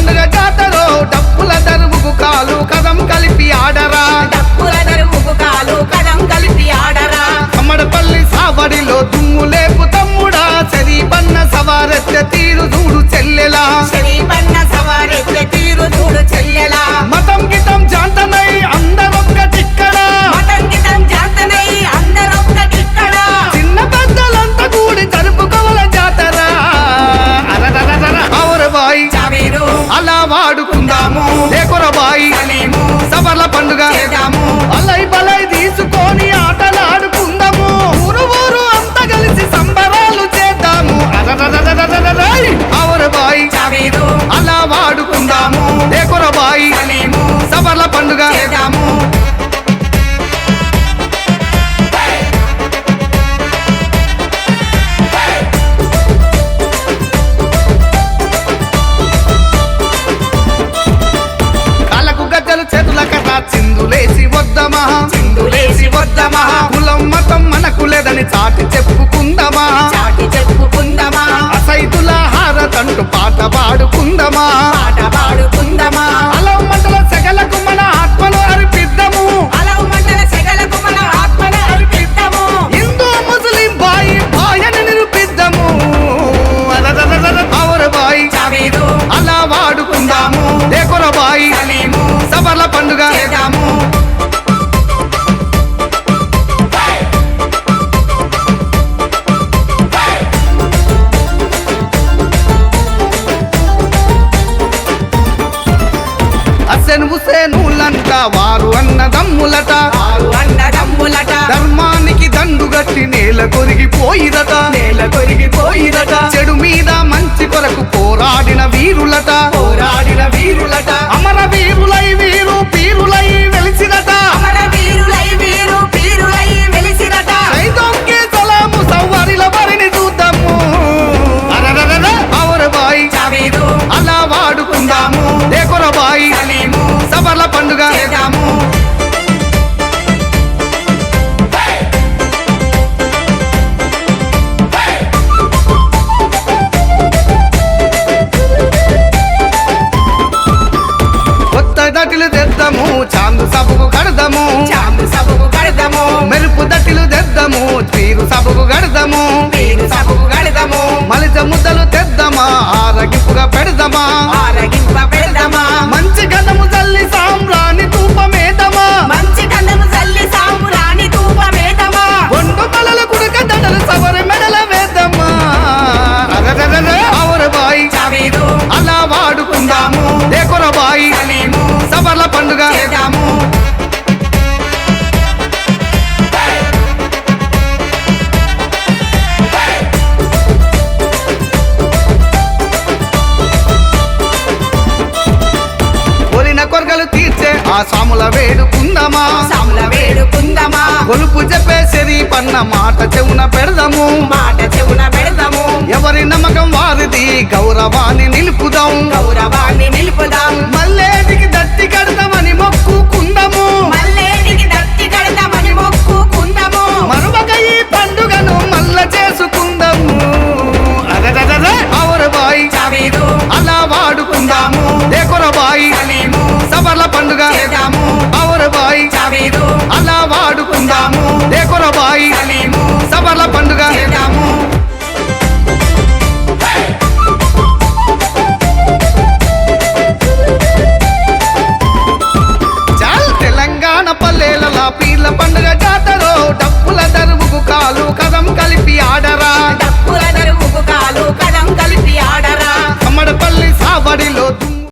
పండుగ జాతరో డప్పుల దరువుకు కాలు కదం కలిపి ఆడరా డప్పుల దరువుకు కాలు కదం కలిపి ఆడరా కమ్మడపల్లి సావడిలో దుమ్ము లేపు తమ్ముడా సరీపన్న సవారెత్త తీరు చూడు చెల్లెలా శరీపన్న సవారెత్త తీరు చూడు చెల్లెలా మతం గితం జాంతనై అందరొక్కటిక్కడ మతం గితం జాతనై అందరొక్కటిక్కడ చిన్న పెద్దలంతా కూడి జరుపుకోవాల జాతర అవరబాయి చావీరు అలా వాడుకుందాము లేకొరబాయి సలీము సవర్ల పండుగ చేద్దాము అలై బలై తీసుకొని ఆటలాడుకుందాము ఊరు ఊరు అంతా కలిసి సంబరాలు చేద్దాము అవరబాయి చావీరు అలా వాడుకుందాము లేకొరబాయి సలీము సవర్ల పండుగ చేద్దాము కాళ్ళకు గజ్జలు చేతుల కథ చిందులేసి వద్దమా చిందులేసి వద్దమా కులం మతం మనకు లేదని చాటి చెప్పుకుందమా చాటి చెప్పుకుందమా అసైతుల హారతంటూ పాట పాడుకుందమా పాట పాడుకుందమా అలం మంటల సెగలకు మన ఆత్మను అర్పిద్దాము అలవు మంటల సెగలకు మన ఆత్మను అర్పిద్దాము హిందూ ముస్లిం బాయని నిరూపిద్దాము అవరబాయి చావీరు అలా వాడుకుందాము లేకొరబాయి సలీము సవర్ల పండుగ చేద్దాము హసన్ హుసేనులంట వారు అన్నదమ్ములట వారు అన్నదమ్ములట ధర్మానికి దండుగట్టి నేల కొరిగిపోయిరట నేల కొరిగిపోయిరట చెడు మీద మంచి కొరకు పోరాడిన వీరులట పోరాడిన వీరులట అమర వీరులై వీరు పీరులై వెలిసినట అమర వీరులై వీరు పీరులై వెలిసిరట సైదొంకే సలాము సవ్వారిల వారిని చూద్దాము అవరబాయి చావీరు అలా వాడుకుందాము లేకొరబాయి సలీము సవర్ల పండుగ చేద్దాము కొత్త దటిలు తెద్దాము చాందు సభకు కడదాము చాందు సభకు కడదాము మెరుపు దటిలు తెద్దాము తీరు సభకు కడదాము వీరు సభకు కడదాము మలిత ముద్దలు తెద్దామా ఆరగింపుగా పెడదామా ఆరగింప పెడదామా మంచి గంధము చల్లి సాంబ్రాణి ధూపమేదమా మంచి గంధము చల్లి సాంబురాని ధూపమేదమా ఒండు తలల కుడక దండలు సవరి మెడల వేద్దామా అవరబాయి చావీరు అలా వాడుకుందాము లేకొరబాయి సలీము సవర్ల పండుగ చేద్దాము కొలిన కొరగలు తీర్చే ఆ సాముల వేడుకుందామా సాముల వేడుకుందమా గొలుపు చెప్పేసరి పన్న మాట చెవున పెడదాము మాట చెవున పెడదాము ఎవరి నమ్మకం వారిది గౌరవాన్ని నిలుపుదాం గౌరవాన్ని